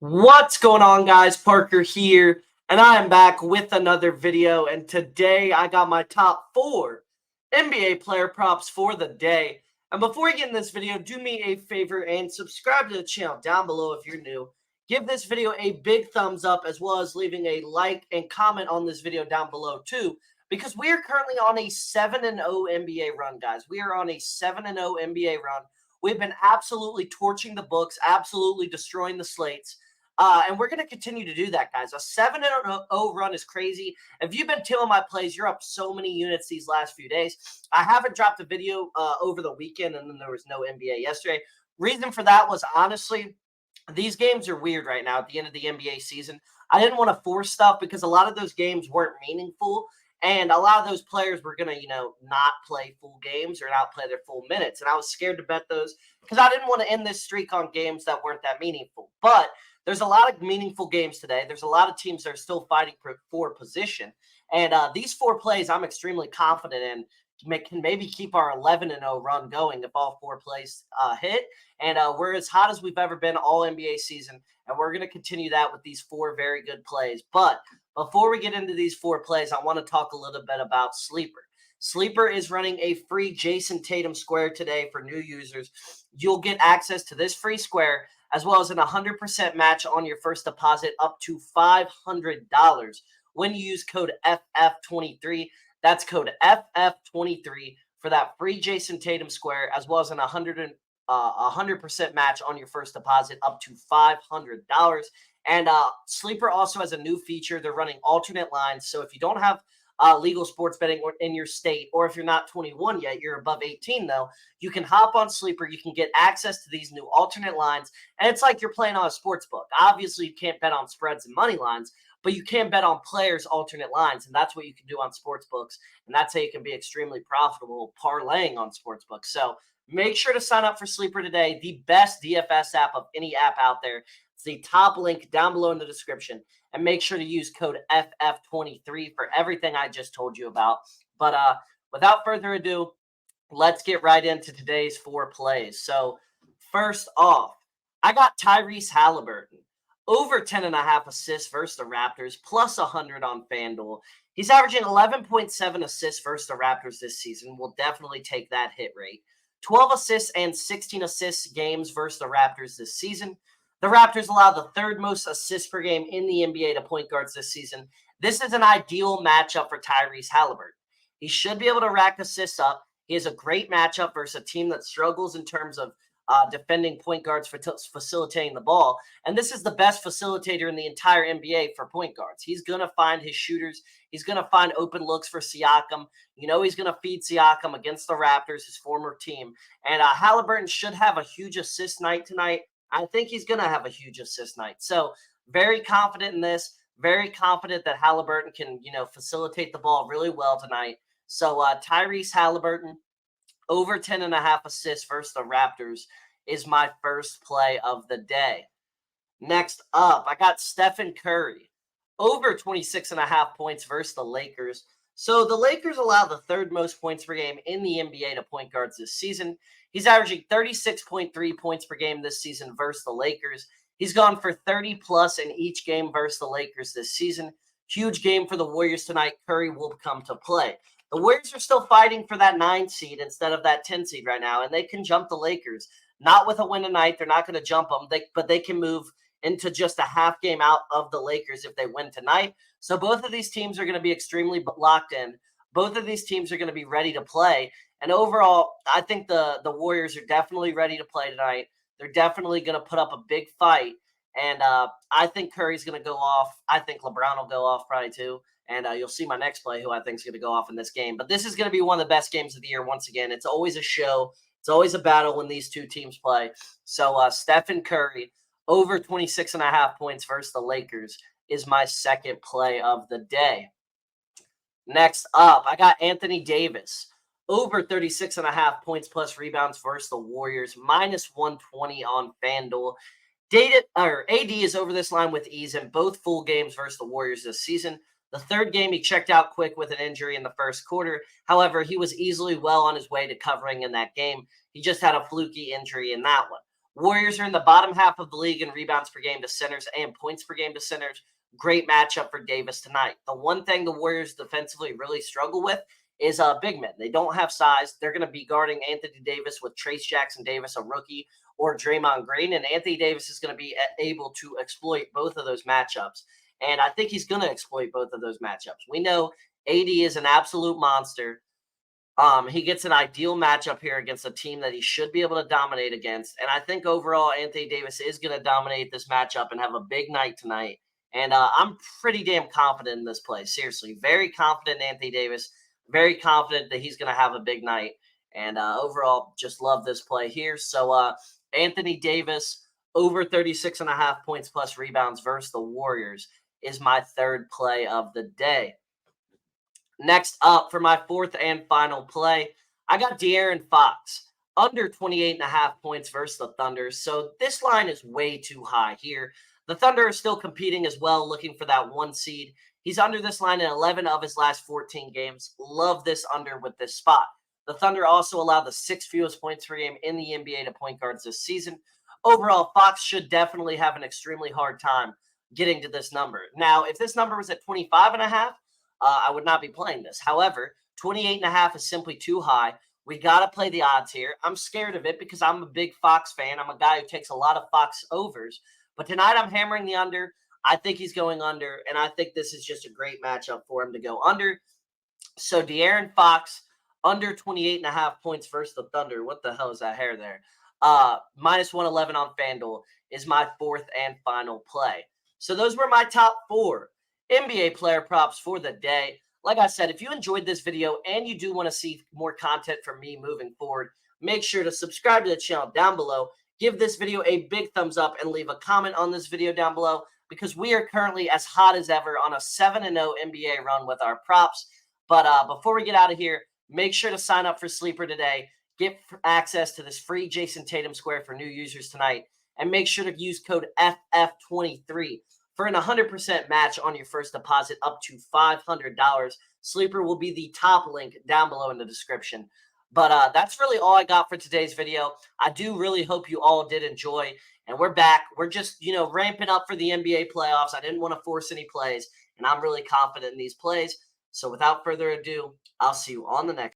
What's going on, guys? Parker here, and I am back with another video. And today I got my top 4 NBA player props for the day. And before we get in this video, do me a favor and subscribe to the channel down below if you're new. Give this video a big thumbs up, as well as leaving a like and comment on this video down below too, because we are currently on a 7-0 NBA run, guys. We are on a 7-0 NBA run. We've been absolutely torching the books, absolutely destroying the slates. And we're going to continue to do that, guys. A 7-0 run is crazy. If you've been tailing my plays, you're up so many units these last few days. I haven't dropped a video over the weekend, and then there was no NBA yesterday. Reason for that was, honestly, these games are weird right now at the end of the NBA season. I didn't want to force stuff because a lot of those games weren't meaningful. And a lot of those players were going to, not play full games or not play their full minutes. And I was scared to bet those because I didn't want to end this streak on games that weren't that meaningful. But there's a lot of meaningful games today. There's a lot of teams that are still fighting for position. And these 4 plays I'm extremely confident in can maybe keep our 11-0 run going if all 4 plays hit. And we're as hot as we've ever been all NBA season. And we're going to continue that with these 4 very good plays. But before we get into these 4 plays, I want to talk a little bit about Sleeper. Sleeper is running a free Jason Tatum square today for new users. You'll get access to this free square as well as an 100% match on your first deposit up to $500 when you use code FF23. That's code FF23 for that free Jason Tatum square, as well as an 100% match on your first deposit up to $500. And Sleeper also has a new feature. They're running alternate lines. So if you don't have legal sports betting in your state, or if you're not 21 yet, you're above 18 though, you can hop on Sleeper. You can get access to these new alternate lines, and it's like you're playing on a sports book. Obviously, you can't bet on spreads and money lines, but you can bet on players' alternate lines, and that's what you can do on sports books, and that's how you can be extremely profitable parlaying on sports books. So make sure to sign up for Sleeper today, the best DFS app of any app out there. It's the top link down below in the description. And make sure to use code FF23 for everything I just told you about. But without further ado, let's get right into today's 4 plays. So first off, I got Tyrese Halliburton over 10.5 assists versus the Raptors, plus 100 on Fanduel. He's averaging 11.7 assists versus the Raptors this season. We'll definitely take that hit rate. 12 assists and 16 assists games versus the Raptors this season. The Raptors allow the 3rd most assists per game in the NBA to point guards this season. This is an ideal matchup for Tyrese Halliburton. He should be able to rack assists up. He has a great matchup versus a team that struggles in terms of defending point guards for facilitating the ball. And this is the best facilitator in the entire NBA for point guards. He's going to find his shooters. He's going to find open looks for Siakam. He's going to feed Siakam against the Raptors, his former team. And Halliburton should have a huge assist night tonight. I think he's going to have a huge assist night. So very confident in this. Very confident that Halliburton can, facilitate the ball really well tonight. So Tyrese Halliburton, over 10.5 assists versus the Raptors, is my first play of the day. Next up, I got Stephen Curry, over 26.5 points versus the Lakers. So the Lakers allow the 3rd most points per game in the NBA to point guards this season. He's averaging 36.3 points per game this season versus the Lakers. He's gone for 30-plus in each game versus the Lakers this season. Huge game for the Warriors tonight. Curry will come to play. The Warriors are still fighting for that 9 seed instead of that 10 seed right now, and they can jump the Lakers. Not with a win tonight. They're not going to jump them, but they can move into just a half game out of the Lakers if they win tonight. So both of these teams are going to be extremely locked in. Both of these teams are going to be ready to play. And overall, I think the Warriors are definitely ready to play tonight. They're definitely going to put up a big fight. And I think Curry's going to go off. I think LeBron will go off probably too. And you'll see my next play who I think is going to go off in this game. But this is going to be one of the best games of the year once again. It's always a show. It's always a battle when these 2 teams play. So Stephen Curry, over 26.5 points versus the Lakers, is my second play of the day. Next up, I got Anthony Davis, over 36.5 points plus rebounds versus the Warriors, minus 120 on FanDuel. AD is over this line with ease in both full games versus the Warriors this season. The 3rd game, he checked out quick with an injury in the 1st quarter. However, he was easily well on his way to covering in that game. He just had a fluky injury in that one. Warriors are in the bottom half of the league in rebounds per game to centers and points per game to centers. Great matchup for Davis tonight. The one thing the Warriors defensively really struggle with is big men. They don't have size. They're going to be guarding Anthony Davis with Trace Jackson Davis, a rookie, or Draymond Green, and Anthony Davis is going to be able to exploit both of those matchups. And I think he's going to exploit both of those matchups. We know AD is an absolute monster. He gets an ideal matchup here against a team that he should be able to dominate against. And I think overall, Anthony Davis is going to dominate this matchup and have a big night tonight. And I'm pretty damn confident in this play. Seriously, very confident in Anthony Davis. Very confident that he's going to have a big night. And overall, just love this play here. So Anthony Davis over 36.5 points plus rebounds versus the Warriors is my third play of the day. Next up for my fourth and final play, I got De'Aaron Fox under 28.5 points versus the Thunder. So this line is way too high here. The Thunder are still competing as well, looking for that 1 seed. He's under this line in 11 of his last 14 games. Love this under with this spot. The Thunder also allowed the 6th fewest points per game in the NBA to point guards this season. Overall, Fox should definitely have an extremely hard time getting to this number. Now, if this number was at 25.5, I would not be playing this. However, 28.5 is simply too high. We got to play the odds here. I'm scared of it because I'm a big Fox fan. I'm a guy who takes a lot of Fox overs. But tonight I'm hammering the under. I think he's going under, and I think this is just a great matchup for him to go under. So De'Aaron Fox under 28.5 points versus the Thunder. What the hell is that hair there? Minus 111 on Fanduel is my fourth and final play. So those were my top 4 NBA player props for the day. Like I said, if you enjoyed this video and you do want to see more content from me moving forward, make sure to subscribe to the channel down below. Give this video a big thumbs up and leave a comment on this video down below because we are currently as hot as ever on a 7-0 NBA run with our props. But before we get out of here, make sure to sign up for Sleeper today. Get access to this free Jason Tatum square for new users tonight. And make sure to use code FF23 for an 100% match on your first deposit up to $500. Sleeper will be the top link down below in the description. But that's really all I got for today's video. I do really hope you all did enjoy. And we're back. We're just, ramping up for the NBA playoffs. I didn't want to force any plays. And I'm really confident in these plays. So without further ado, I'll see you on the next.